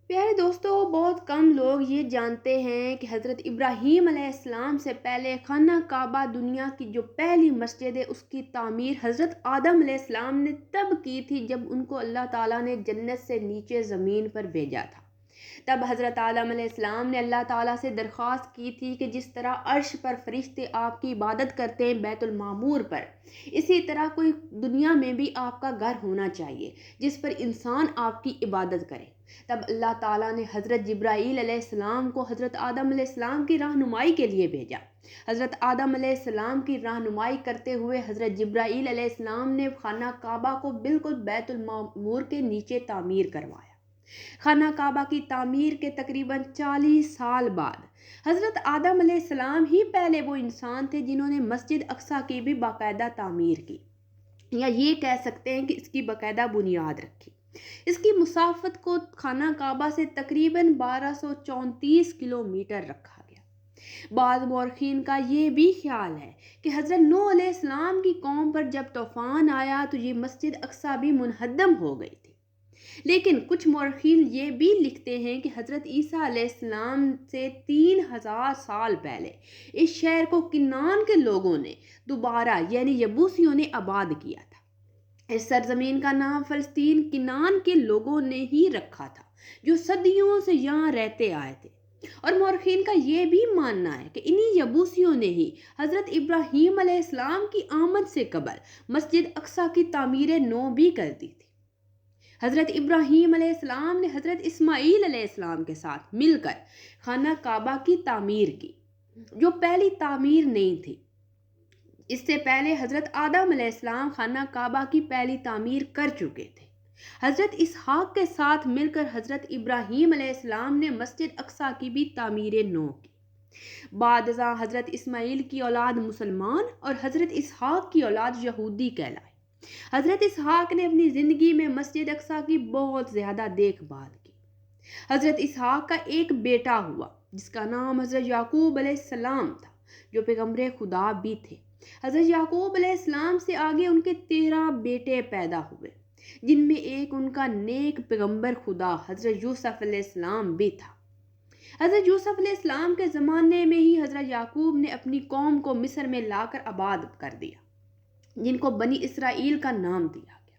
پیارے دوستو، بہت کم لوگ یہ جانتے ہیں کہ حضرت ابراہیم علیہ السلام سے پہلے خانہ کعبہ دنیا کی جو پہلی مسجد ہے اس کی تعمیر حضرت آدم علیہ السلام نے تب کی تھی جب ان کو اللہ تعالیٰ نے جنت سے نیچے زمین پر بھیجا تھا۔ تب حضرت آدم علیہ السلام نے اللہ تعالیٰ سے درخواست کی تھی کہ جس طرح عرش پر فرشتے آپ کی عبادت کرتے ہیں بیت المعمور پر، اسی طرح کوئی دنیا میں بھی آپ کا گھر ہونا چاہیے جس پر انسان آپ کی عبادت کرے۔ تب اللہ تعالیٰ نے حضرت جبرائیل علیہ السلام کو حضرت آدم علیہ السلام کی رہنمائی کے لیے بھیجا۔ حضرت آدم علیہ السلام کی رہنمائی کرتے ہوئے حضرت جبرائیل علیہ السلام نے خانہ کعبہ کو بالکل بیت المعمور کے نیچے تعمیر کروایا۔ خانہ کعبہ کی تعمیر کے تقریباً 40 سال بعد حضرت آدم علیہ السلام ہی پہلے وہ انسان تھے جنہوں نے مسجد اقصیٰ کی بھی باقاعدہ تعمیر کی، یا یہ کہہ سکتے ہیں کہ اس کی باقاعدہ بنیاد رکھی۔ اس کی مسافت کو خانہ کعبہ سے تقریباً 1234 کلومیٹر رکھا گیا۔ بعض مورخین کا یہ بھی خیال ہے کہ حضرت نوح علیہ السلام کی قوم پر جب طوفان آیا تو یہ مسجد اقصیٰ بھی منہدم ہو گئی تھی، لیکن کچھ مورخین یہ بھی لکھتے ہیں کہ حضرت عیسیٰ علیہ السلام سے 3000 سال پہلے اس شہر کو کنعان کے لوگوں نے دوبارہ یعنی یبوسیوں نے آباد کیا تھا۔ اس سرزمین کا نام فلسطین کنعان کے لوگوں نے ہی رکھا تھا جو صدیوں سے یہاں رہتے آئے تھے، اور مورخین کا یہ بھی ماننا ہے کہ انہی یبوسیوں نے ہی حضرت ابراہیم علیہ السلام کی آمد سے قبل مسجد اقصیٰ کی تعمیر نو بھی کر دی تھی۔ حضرت ابراہیم علیہ السلام نے حضرت اسماعیل علیہ السلام کے ساتھ مل کر خانہ کعبہ کی تعمیر کی، جو پہلی تعمیر نہیں تھی۔ اس سے پہلے حضرت آدم علیہ السلام خانہ کعبہ کی پہلی تعمیر کر چکے تھے۔ حضرت اسحاق کے ساتھ مل کر حضرت ابراہیم علیہ السلام نے مسجد اقصیٰ کی بھی تعمیر نو کی۔ بعد ازاں حضرت اسماعیل کی اولاد مسلمان اور حضرت اسحاق کی اولاد یہودی کہلائی۔ حضرت اسحاق نے اپنی زندگی میں مسجد اقصیٰ کی بہت زیادہ دیکھ بھال کی۔ حضرت اسحاق کا ایک بیٹا ہوا جس کا نام حضرت یعقوب علیہ السلام تھا، جو پیغمبر خدا بھی تھے۔ حضرت یعقوب علیہ السلام سے آگے ان کے 13 بیٹے پیدا ہوئے، جن میں ایک ان کا نیک پیغمبر خدا حضرت یوسف علیہ السلام بھی تھا۔ حضرت یوسف علیہ السلام کے زمانے میں ہی حضرت یعقوب نے اپنی قوم کو مصر میں لا کر آباد کر دیا، جن کو بنی اسرائیل کا نام دیا گیا۔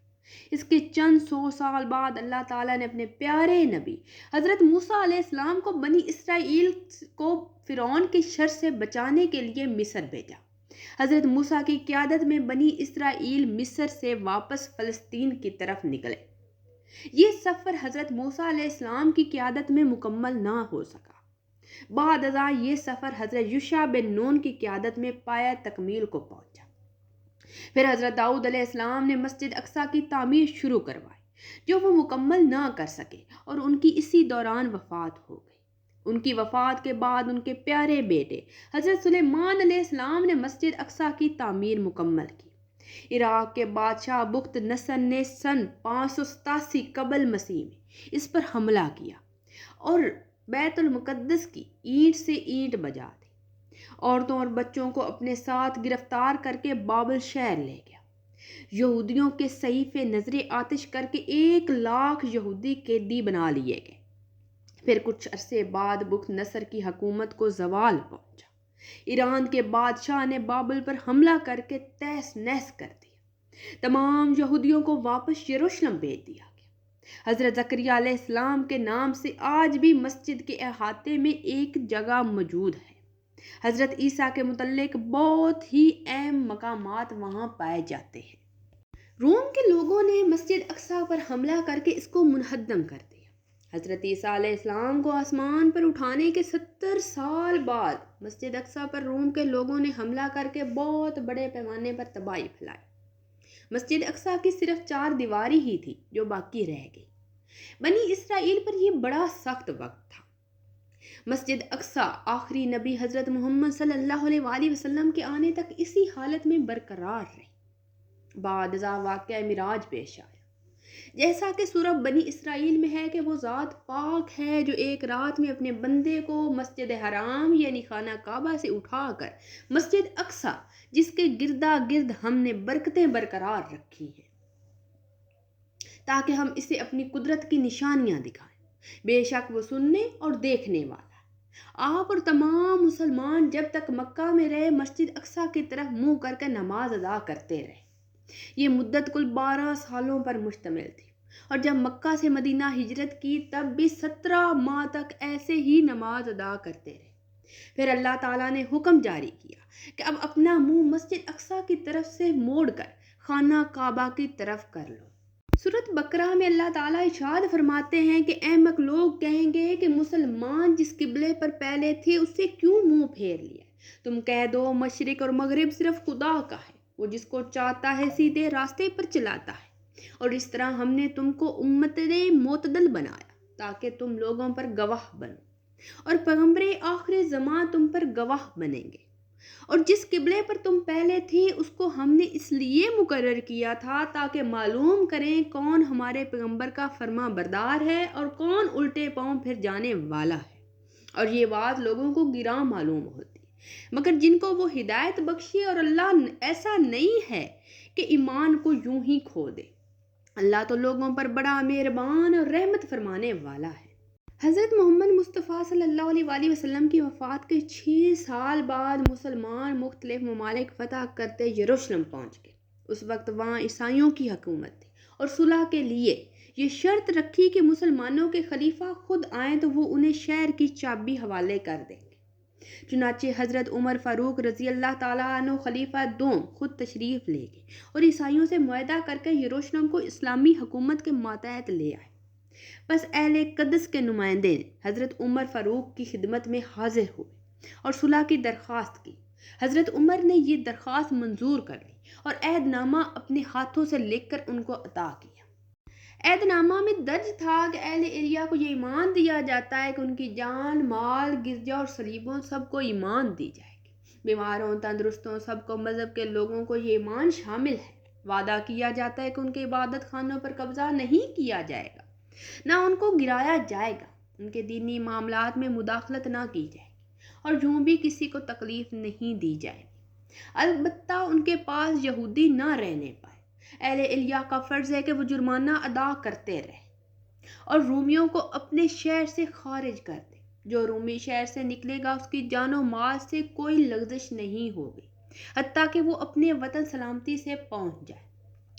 اس کے چند 100 سال بعد اللہ تعالیٰ نے اپنے پیارے نبی حضرت موسیٰ علیہ السلام کو بنی اسرائیل کو فرعون کے شر سے بچانے کے لیے مصر بھیجا۔ حضرت موسیٰ کی قیادت میں بنی اسرائیل مصر سے واپس فلسطین کی طرف نکلے۔ یہ سفر حضرت موسیٰ علیہ السلام کی قیادت میں مکمل نہ ہو سکا۔ بعد ازاں یہ سفر حضرت یوشع بن نون کی قیادت میں پایہ تکمیل کو پہنچا۔ پھر حضرت داؤد علیہ السلام نے مسجد اقصیٰ کی تعمیر شروع کروائی، جو وہ مکمل نہ کر سکے اور ان کی اسی دوران وفات ہو گئی۔ ان کی وفات کے بعد ان کے پیارے بیٹے حضرت سلیمان علیہ السلام نے مسجد اقصیٰ کی تعمیر مکمل کی۔ عراق کے بادشاہ بخت نصر نے سن 587 قبل مسیح میں اس پر حملہ کیا اور بیت المقدس کی اینٹ سے اینٹ بجا دی۔ عورتوں اور بچوں کو اپنے ساتھ گرفتار کر کے بابل شہر لے گیا۔ یہودیوں کے صحیفے نظر آتش کر کے 1,00,000 یہودی قیدی بنا لیے گئے۔ پھر کچھ عرصے بعد بخت نصر کی حکومت کو زوال پہنچا۔ ایران کے بادشاہ نے بابل پر حملہ کر کے تہس نہس کر دیا۔ تمام یہودیوں کو واپس یروشلم بھیج دیا گیا۔ حضرت زکریا علیہ السلام کے نام سے آج بھی مسجد کے احاطے میں ایک جگہ موجود ہے۔ حضرت عیسیٰ کے متعلق بہت ہی اہم مقامات وہاں پائے جاتے ہیں۔ روم کے لوگوں نے مسجد اقصیٰ پر حملہ کر کے اس کو منہدم کر دیا۔ حضرت عیسیٰ علیہ السلام کو آسمان پر اٹھانے کے 70 سال بعد مسجد اقصیٰ پر روم کے لوگوں نے حملہ کر کے بہت بڑے پیمانے پر تباہی پھیلائی۔ مسجد اقصیٰ کی صرف 4 دیواری ہی تھی جو باقی رہ گئی۔ بنی اسرائیل پر یہ بڑا سخت وقت تھا۔ مسجد اقصیٰ آخری نبی حضرت محمد صلی اللہ علیہ وآلہ وسلم کے آنے تک اسی حالت میں برقرار رہی۔ بعد ازاں واقعہ معراج پیش آیا۔ جیسا کہ سورہ بنی اسرائیل میں ہے کہ وہ ذات پاک ہے جو ایک رات میں اپنے بندے کو مسجد حرام یعنی خانہ کعبہ سے اٹھا کر مسجد اقصیٰ جس کے گردا گرد ہم نے برکتیں برقرار رکھی ہیں تاکہ ہم اسے اپنی قدرت کی نشانیاں دکھائیں، بے شک وہ سننے اور دیکھنے والا ہے۔ آپ اور تمام مسلمان جب تک مکہ میں رہے مسجد اقصیٰ کی طرف منہ کر کے نماز ادا کرتے رہے۔ یہ مدت کل 12 سالوں پر مشتمل تھی، اور جب مکہ سے مدینہ ہجرت کی تب بھی 17 ماہ تک ایسے ہی نماز ادا کرتے رہے۔ پھر اللہ تعالیٰ نے حکم جاری کیا کہ اب اپنا منہ مسجد اقصیٰ کی طرف سے موڑ کر خانہ کعبہ کی طرف کر لو۔ سورۃ بقرہ میں اللہ تعالیٰ ارشاد فرماتے ہیں کہ احمق لوگ کہیں گے کہ مسلمان جس قبلے پر پہلے تھے اس سے کیوں منہ پھیر لیا؟ تم کہہ دو مشرق اور مغرب صرف خدا کا ہے، وہ جس کو چاہتا ہے سیدھے راستے پر چلاتا ہے، اور اس طرح ہم نے تم کو امت معتدل بنایا تاکہ تم لوگوں پر گواہ بنو، اور پیغمبر آخر زمان تم پر گواہ بنیں گے۔ اور جس قبلے پر تم پہلے تھے اس کو ہم نے اس لیے مقرر کیا تھا تاکہ معلوم کریں کون ہمارے پیغمبر کا فرما بردار ہے اور کون الٹے پاؤں پھر جانے والا ہے، اور یہ بات لوگوں کو گراں معلوم ہوتی، مگر جن کو وہ ہدایت بخشی، اور اللہ ایسا نہیں ہے کہ ایمان کو یوں ہی کھو دے۔ اللہ تو لوگوں پر بڑا مہربان اور رحمت فرمانے والا ہے۔ حضرت محمد مصطفیٰ صلی اللہ علیہ وآلہ وسلم کی وفات کے 6 سال بعد مسلمان مختلف ممالک فتح کرتے یروشلم پہنچ گئے۔ اس وقت وہاں عیسائیوں کی حکومت تھی، اور صلح کے لیے یہ شرط رکھی کہ مسلمانوں کے خلیفہ خود آئیں تو وہ انہیں شہر کی چابی حوالے کر دیں گے۔ چنانچہ حضرت عمر فاروق رضی اللہ تعالیٰ عنہ خلیفہ دوم خود تشریف لے گئے اور عیسائیوں سے معاہدہ کر کے یروشلم کو اسلامی حکومت کے ماتحت لے آئے۔ بس اہل قدس کے نمائندے حضرت عمر فاروق کی خدمت میں حاضر ہوئے اور صلح کی درخواست کی۔ حضرت عمر نے یہ درخواست منظور کر لی اور عہد نامہ اپنے ہاتھوں سے لکھ کر ان کو عطا کیا۔ عہد نامہ میں درج تھا کہ اہل ایریا کو یہ ایمان دیا جاتا ہے کہ ان کی جان، مال، گرجا اور صلیبوں سب کو ایمان دی جائے گی۔ بیماروں، تندرستوں، سب کو مذہب کے لوگوں کو یہ ایمان شامل ہے۔ وعدہ کیا جاتا ہے کہ ان کے عبادت خانوں پر قبضہ نہیں کیا جائے گا، نہ ان کو گرایا جائے گا، ان کے دینی معاملات میں مداخلت نہ کی جائے گی، اور یوں بھی کسی کو تکلیف نہیں دی جائے گی۔ البتہ ان کے پاس یہودی نہ رہنے پائے۔ اہل ایریا کا فرض ہے کہ وہ جرمانہ ادا کرتے رہے اور رومیوں کو اپنے شہر سے خارج کر دے۔ جو رومی شہر سے نکلے گا اس کی جان و مال سے کوئی لغزش نہیں ہوگی، حتیٰ کہ وہ اپنے وطن سلامتی سے پہنچ جائے۔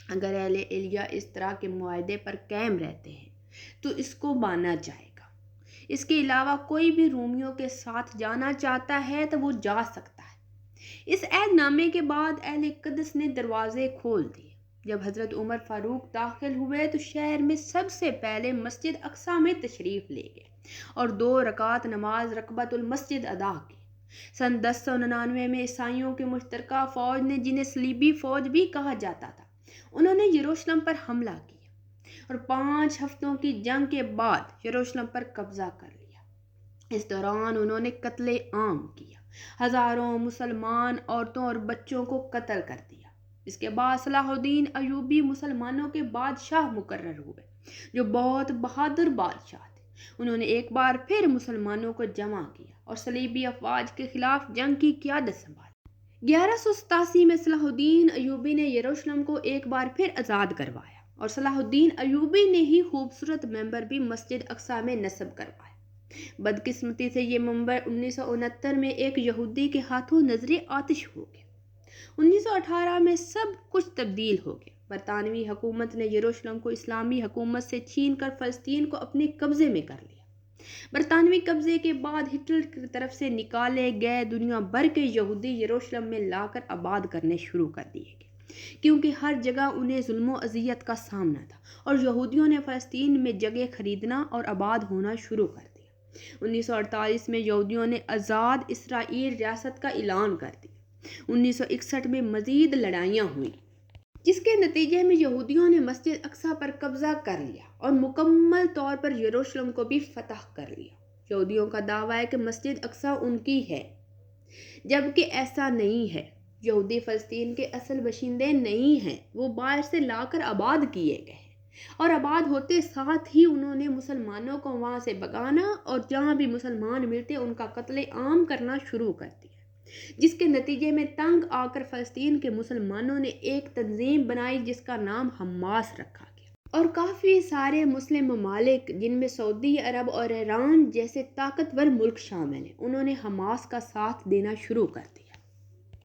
اگر اہل ایریا اس طرح کے معاہدے پر قائم رہتے ہیں تو اس کو مانا جائے گا۔ اس کے علاوہ کوئی بھی رومیوں کے ساتھ جانا چاہتا ہے تو وہ جا سکتا ہے۔ اس عہد نامے کے بعد اہل قدس نے دروازے کھول دیے۔ جب حضرت عمر فاروق داخل ہوئے تو شہر میں سب سے پہلے مسجد اقصیٰ میں تشریف لے گئے اور 2 رکعت نماز رکبۃ المسجد ادا کی۔ سن 1099 میں عیسائیوں کی مشترکہ فوج نے، جنہیں صلیبی فوج بھی کہا جاتا تھا، انہوں نے یروشلم پر حملہ کیا اور 5 ہفتوں کی جنگ کے بعد یروشلم پر قبضہ کر لیا۔ اس دوران انہوں نے قتل عام کیا، ہزاروں مسلمان عورتوں اور بچوں کو قتل کر دیا۔ اس کے بعد صلاح الدین ایوبی مسلمانوں کے بادشاہ مقرر ہوئے، جو بہت بہادر بادشاہ تھے۔ انہوں نے ایک بار پھر مسلمانوں کو جمع کیا اور صلیبی افواج کے خلاف جنگ کی قیادت سنبھالی۔ 1187 میں صلاح الدین ایوبی نے یروشلم کو ایک بار پھر آزاد کروایا، اور صلاح الدین ایوبی نے ہی خوبصورت منبر بھی مسجد اقصیٰ میں نصب کروایا۔ بدقسمتی سے یہ منبر 1969 میں ایک یہودی کے ہاتھوں نذر آتش ہو گیا۔ 1918 میں سب کچھ تبدیل ہو گیا۔ برطانوی حکومت نے یروشلم کو اسلامی حکومت سے چھین کر فلسطین کو اپنے قبضے میں کر لیا۔ برطانوی قبضے کے بعد ہٹلر کی طرف سے نکالے گئے دنیا بھر کے یہودی یروشلم میں لا کر آباد کرنے شروع کر دیے گئے، کیونکہ ہر جگہ انہیں ظلم و اذیت کا سامنا تھا، اور یہودیوں نے فلسطین میں جگہ خریدنا اور آباد ہونا شروع کر دیا۔ 1948 میں یہودیوں نے آزاد اسرائیل ریاست کا اعلان کر دیا۔ 1961 میں مزید لڑائیاں ہوئیں، جس کے نتیجے میں یہودیوں نے مسجد اقصیٰ پر قبضہ کر لیا اور مکمل طور پر یروشلم کو بھی فتح کر لیا۔ یہودیوں کا دعویٰ ہے کہ مسجد اقصیٰ ان کی ہے، جبکہ ایسا نہیں ہے۔ یہودی فلسطین کے اصل باشندے نہیں ہیں، وہ باہر سے لا کر آباد کیے گئے ہیں، اور آباد ہوتے ساتھ ہی انہوں نے مسلمانوں کو وہاں سے بھگانا اور جہاں بھی مسلمان ملتے ان کا قتل عام کرنا شروع کر دیا، جس کے نتیجے میں تنگ آ کر فلسطین کے مسلمانوں نے ایک تنظیم بنائی جس کا نام حماس رکھا گیا، اور کافی سارے مسلم ممالک جن میں سعودی عرب اور ایران جیسے طاقتور ملک شامل ہیں، انہوں نے حماس کا ساتھ دینا شروع کر دیا۔